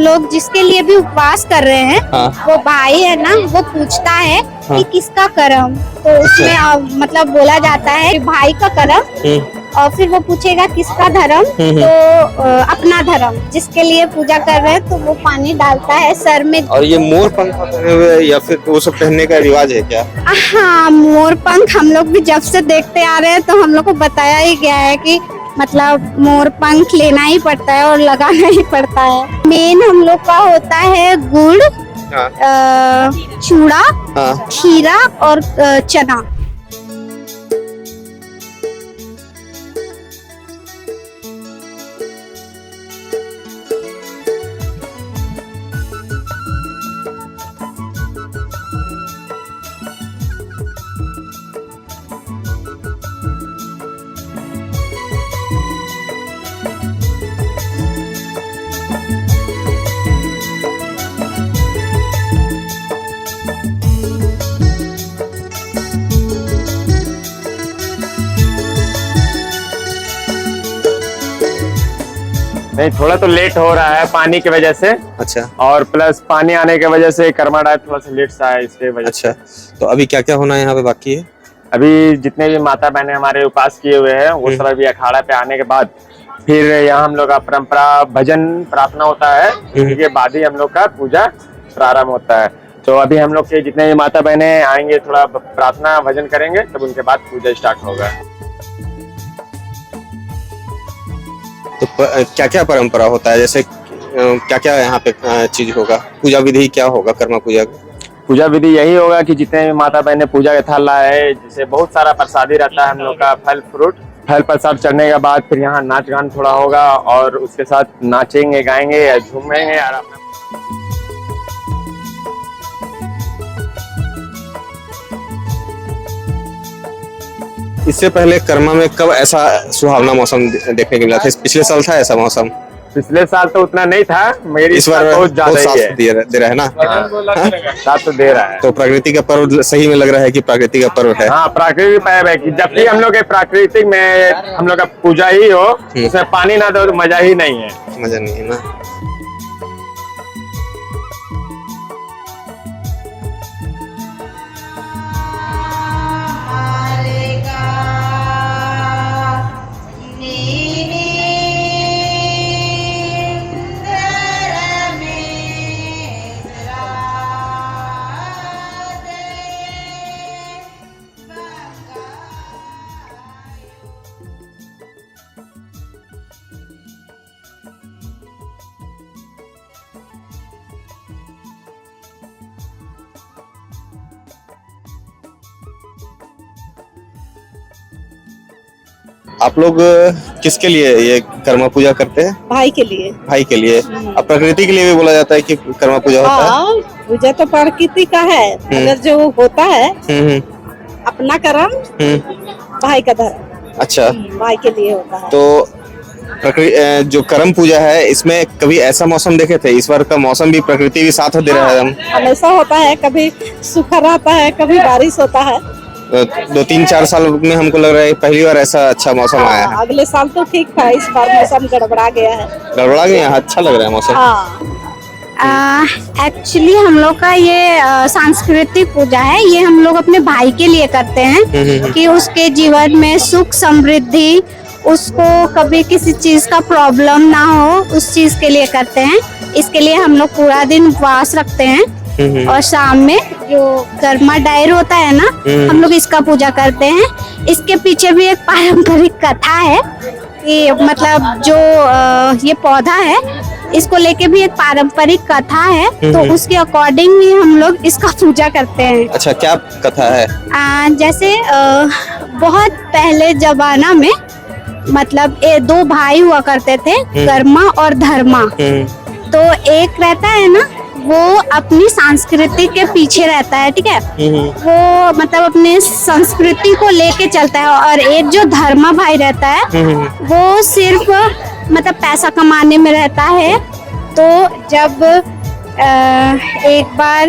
लोग जिसके लिए भी उपवास कर रहे हैं, हाँ। वो भाई है ना, वो पूछता है हाँ। कि किसका कर्म, तो उसमें मतलब बोला जाता है कि भाई का कर्म, और फिर वो पूछेगा किसका धर्म, तो अपना धर्म, जिसके लिए पूजा कर रहे हैं तो वो पानी डालता है सर में। और ये मोर पंख पहने हुए या फिर वो सब पहनने का रिवाज है क्या? हाँ, मोर पंख हम लोग भी जब से देखते आ रहे हैं तो हम लोग को बताया ही गया है कि मतलब मोर पंख लेना ही पड़ता है और लगाना ही पड़ता है। मेन हम लोग का होता है गुड़, हाँ। चूड़ा, हाँ। खीरा और चना। नहीं, थोड़ा तो लेट हो रहा है पानी की वजह से, अच्छा। और प्लस पानी आने की वजह से कर्मा डाइव थोड़ा सा लेट सा है, इसके वजह से। अच्छा, तो अभी क्या क्या होना है यहाँ पे बाकी है? अभी जितने भी माता बहने हमारे उपास किए हुए हैं वो सब अभी अखाड़ा पे आने के बाद फिर यहाँ हम लोग का परंपरा भजन प्रार्थना होता है, उसके बाद ही हम लोग का पूजा प्रारंभ होता है। तो अभी हम लोग के जितने भी माता बहने आएंगे, थोड़ा प्रार्थना भजन करेंगे, तब उनके बाद पूजा स्टार्ट होगा। तो क्या क्या परंपरा होता है, जैसे क्या क्या यहाँ पे चीज होगा, पूजा विधि क्या होगा कर्मा पूजा का? पूजा विधि यही होगा कि जितने भी माता बहने पूजा का थाल लाए, जैसे बहुत सारा प्रसादी रहता है हम लोग का, फल फ्रूट, फल प्रसाद चढ़ने के बाद फिर यहाँ नाच गान थोड़ा होगा, और उसके साथ नाचेंगे, गाएंगे या झूमेंगे। और इससे पहले कर्मा में कब ऐसा सुहावना मौसम देखने को मिला था? पिछले साल था ऐसा मौसम? पिछले साल तो उतना नहीं था, मगर इस बार बहुत ज्यादा ही है। दे रहा है ना? साथ तो दे रहा है। तो प्रकृति का पर्व सही में लग रहा है कि प्रकृति का पर्व है? हाँ, प्राकृतिक पर्व है कि जब भी हम लोग के प्राकृतिक में हम लोग का पूजा ही हो, उसमें पानी ना दो तो मजा ही नहीं है। मजा नहीं है ना? आप लोग किसके लिए ये कर्मा पूजा करते हैं? भाई के लिए। भाई के लिए। अब प्रकृति के लिए भी बोला जाता है कि कर्मा पूजा होता है? हाँ, पूजा तो प्रकृति का है, मगर जो होता है अपना कर्म, भाई का धर्म। अच्छा, भाई के लिए होता है। तो प्रकृति जो कर्म पूजा है, इसमें कभी ऐसा मौसम देखे थे? इस बार का मौसम भी प्रकृति भी साथ दे रहा है हम? हमेशा होता है, कभी सूखा रहता है, कभी बारिश होता है। 2-3-4 साल में हमको लग रहा है पहली बार ऐसा अच्छा मौसम आया है। अगले साल तो ठीक था, इस बार मौसम गड़बड़ा गया है। गड़बड़ा गया? अच्छा लग रहा है मौसम। एक्चुअली हम लोग का ये सांस्कृतिक पूजा है, ये हम लोग अपने भाई के लिए करते हैं कि उसके जीवन में सुख समृद्धि, उसको कभी किसी चीज का प्रॉब्लम ना हो, उस चीज के लिए करते हैं। इसके लिए हम लोग पूरा दिन उपवास रखते हैं, और शाम में जो कर्मा डायर होता है ना, हम लोग इसका पूजा करते हैं। इसके पीछे भी एक पारंपरिक कथा है कि मतलब जो ये पौधा है, इसको लेके भी एक पारंपरिक कथा है, तो उसके अकॉर्डिंग ही हम लोग इसका पूजा करते हैं। अच्छा, क्या कथा है? जैसे बहुत पहले जमाना में मतलब 2 भाई हुआ करते थे, कर्मा और धर्मा। तो एक रहता है ना, वो अपनी संस्कृति के पीछे रहता है, ठीक है, वो मतलब अपने संस्कृति को लेके चलता है, और एक जो धर्मा भाई रहता है वो सिर्फ मतलब पैसा कमाने में रहता है। तो जब एक बार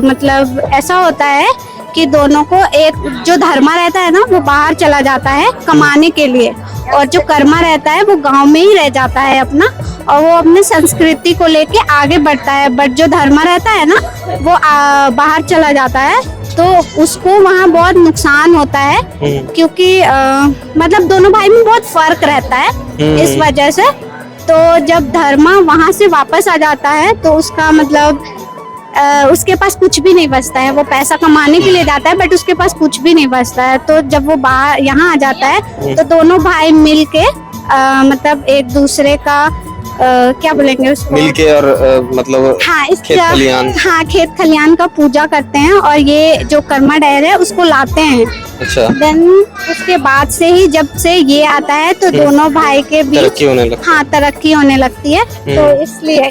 मतलब ऐसा होता है कि दोनों को, एक जो धर्मा रहता है ना वो बाहर चला जाता है कमाने के लिए, और जो कर्मा रहता है वो गांव में ही रह जाता है अपना, और वो अपने संस्कृति को लेके आगे बढ़ता है। बट जो धर्म रहता है ना, वो बाहर चला जाता है, तो उसको वहाँ बहुत नुकसान होता है, क्योंकि मतलब दोनों भाई में बहुत फर्क रहता है इस वजह से। तो जब धर्म वहाँ से वापस आ जाता है तो उसका मतलब उसके पास कुछ भी नहीं बचता है। वो पैसा कमाने के लिए जाता है, बट उसके पास कुछ भी नहीं बचता है। तो जब वो बाहर यहाँ आ जाता है तो दोनों भाई मिल के मतलब एक दूसरे का क्या बोलेंगे उसको, मिलके और मतलब हाँ, खेत खलियान, हाँ, खेत खलियान का पूजा करते हैं और ये जो कर्मा डेर है उसको लाते हैं। अच्छा, देन उसके बाद से ही जब से ये आता है तो दोनों भाई के बीच तरक्की होने लगती हाँ तरक्की होने लगती है। तो इसलिए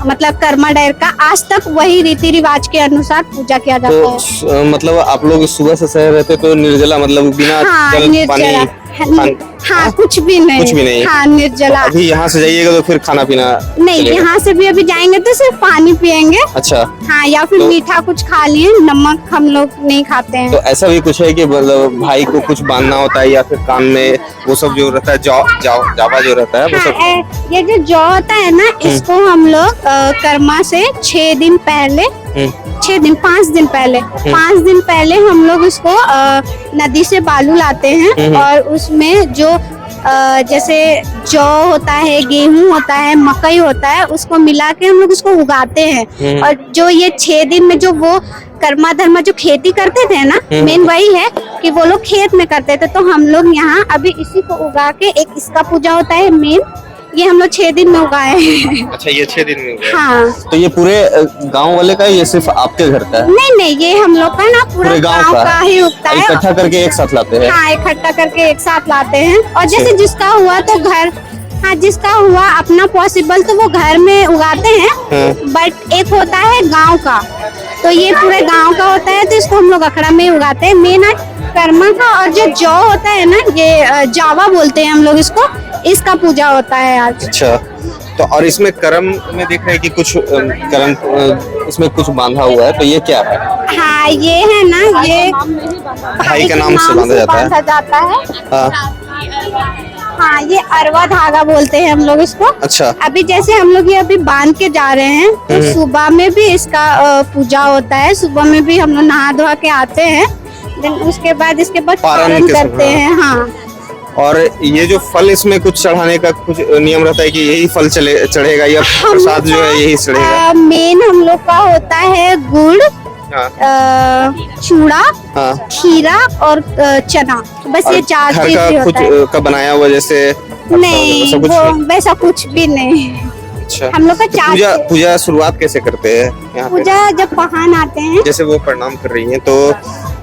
मतलब कर्मा डेर का आज तक वही रीति रिवाज के अनुसार पूजा किया जाता है। मतलब आप लोग सुबह से शहर रहते तो निर्जला, मतलब बिना हाँ, जल पानी हाँ, कुछ भी नहीं, हाँ, निर्जला। अभी यहाँ से जाइएगा तो फिर खाना पीना नहीं, चलेगा? यहाँ से भी अभी जाएंगे तो सिर्फ पानी पियेंगे। अच्छा, हाँ, या फिर मीठा कुछ खा लिए, नमक हम लोग नहीं खाते हैं। तो ऐसा भी कुछ है कि मतलब भाई को कुछ बांधना होता है या फिर कान में वो सब जो रहता है, जावा जो रहता है वो सब? हाँ, ये जो जौ होता है ना, इसको हम लोग कर्मा से 6 दिन पहले 5 दिन पहले हम लोग इसको नदी से बालू लाते हैं और उसमें जो जैसे जौ होता है, गेहूं होता है, मकई होता है, उसको मिला के हम लोग उसको उगाते हैं। और जो ये 6 दिन में जो वो कर्मा धर्मा जो खेती करते थे ना, मेन वही है कि वो लोग खेत में करते थे। तो हम लोग यहाँ अभी इसी को उगा के, एक इसका पूजा होता है मेन, ये हम लोग 6 दिन में उगाए हैं। अच्छा, ये 6 दिन में उगाए? हाँ। तो ये पूरे गांव वाले का, ये सिर्फ आपके घर का है? नहीं, ये हम लोग का ना पूरे गांव का ही उगता है। इकट्ठा करके एक साथ लाते हैं? हाँ, इकट्ठा करके एक साथ लाते हैं। और जैसे जिसका हुआ तो घर, हाँ, जिसका हुआ अपना पॉसिबल तो वो घर में उगाते हैं। बट एक होता है गांव का, तो ये पूरे गांव का होता है, तो इसको हम लोग अखड़ा में उगाते हैं। मेन है कर्मा का। और जो जौ होता है ना, ये जावा बोलते हैं हम लोग इसको, इसका पूजा होता है आज। अच्छा, तो और इसमें करम में देख रहे हैं कि कुछ करम इसमें कुछ बांधा हुआ है, तो ये क्या है? हाँ, ये है ना, ये भाई के नाम से बांधा जाता है। हाँ, हाँ, ये अरवा धागा बोलते हैं हम लोग इसको। अच्छा। अभी जैसे हम लोग ये अभी बांध के जा रहे हैं, तो सुबह में भी इसका पूजा होता है। सुबह में भी हम लोग नहा धोआ के आते हैं, देन उसके बाद इसके बाद पारण करते हैं। हाँ, और ये जो फल, इसमें कुछ चढ़ाने का कुछ नियम रहता है कि यही फल चढ़ेगा या प्रसाद जो है यही चढ़ेगा? मेन हम लोग का होता है गुड़, चूड़ा, खीरा और चना, बस ये 4 चीज होता है। का बनाया हुआ जैसे? नहीं, वो वैसा कुछ भी नहीं। अच्छा, हम लोग का पूजा शुरुआत कैसे करते हैं यहाँ पे? पूजा जब पहान आते हैं, जैसे वो प्रणाम कर रही हैं, तो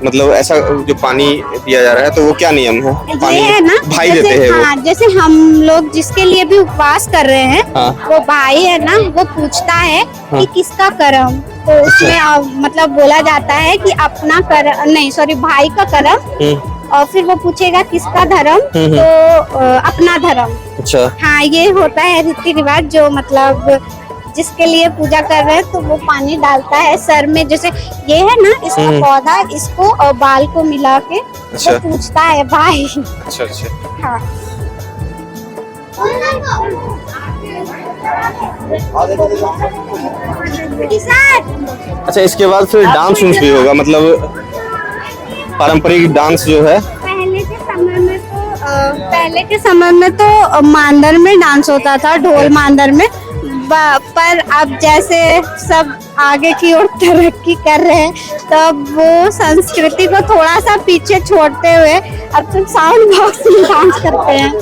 मतलब ऐसा जो पानी दिया जा रहा है, तो वो क्या नियम है? पानी है ना, भाई देते हैं? हाँ, जैसे हम लोग जिसके लिए भी उपवास कर रहे हैं, वो भाई है ना, वो पूछता है कि किसका कर्म, तो उसमें मतलब बोला जाता है कि अपना कर्म नहीं, सॉरी, भाई का कर्म, और फिर वो पूछेगा किसका धर्म, तो अपना धर्म। अच्छा, हाँ, ये होता है रीति रिवाज, जो मतलब जिसके लिए पूजा कर रहे हैं तो वो पानी डालता है सर में। जैसे ये है ना, इसका पौधा, इसको और बाल को मिला के वो पूछता है भाई। अच्छा, अच्छा। हाँ। अच्छा, इसके बाद फिर डांस भी होगा, मतलब पारंपरिक डांस जो है? पहले के समय में तो मांदर में डांस होता था, ढोल मांदर में। पर अब जैसे सब आगे की ओर तरक्की कर रहे हैं, तब वो संस्कृति को थोड़ा सा पीछे छोड़ते हुए अब तो साउंड बॉक्स में डांस करते हैं।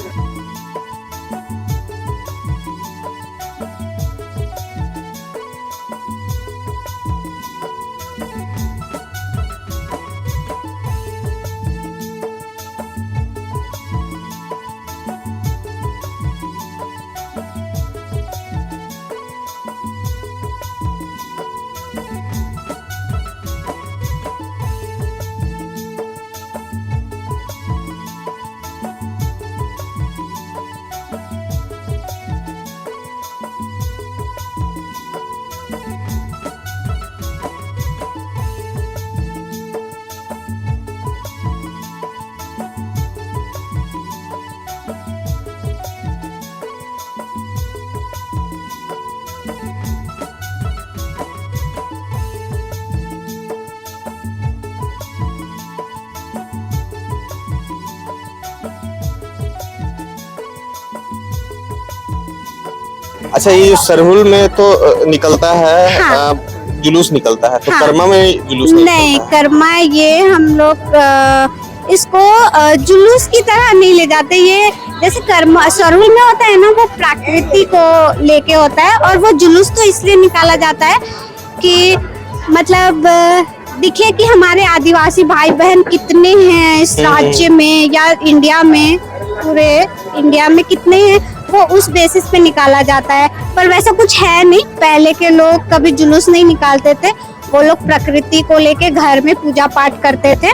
अच्छा, ये जो सरहुल में तो निकलता है, हाँ। जुलूस निकलता है, तो हाँ। कर्मा में जुलूस नहीं नहीं, निकलता है? कर्मा ये हम लोग इसको जुलूस की तरह नहीं ले जाते। ये जैसे कर्मा सरहुल में होता है ना, वो प्रकृति को लेके होता है, और वो जुलूस तो इसलिए निकाला जाता है कि मतलब दिखे कि हमारे आदिवासी भाई बहन कितने हैं इस राज्य में या इंडिया में, पूरे इंडिया में कितने हैं, वो उस बेसिस पे निकाला जाता है। पर वैसा कुछ है नहीं, पहले के लोग कभी जुलूस नहीं निकालते थे, वो लोग प्रकृति को लेके घर में पूजा पाठ करते थे।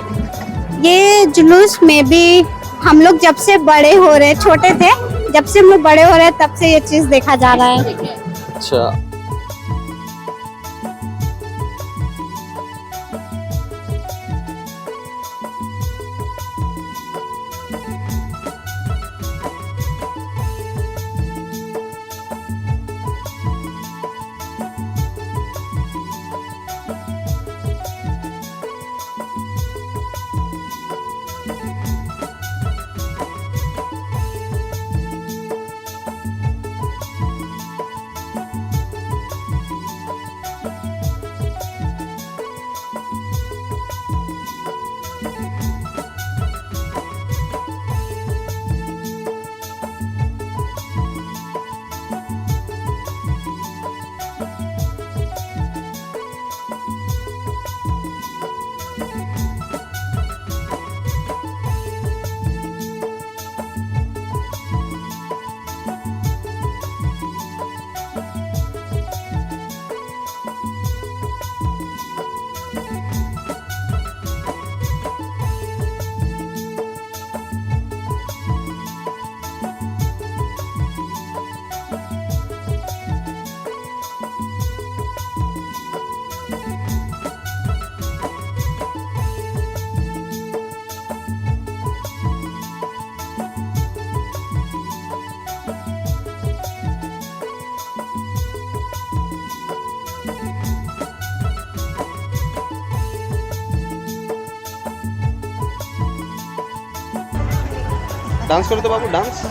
ये जुलूस में भी हम लोग जब से बड़े हो रहे, छोटे थे, जब से हम लोग बड़े हो रहे तब से ये चीज देखा जा रहा है। अच्छा, डांस करो तो बाबू, डांस।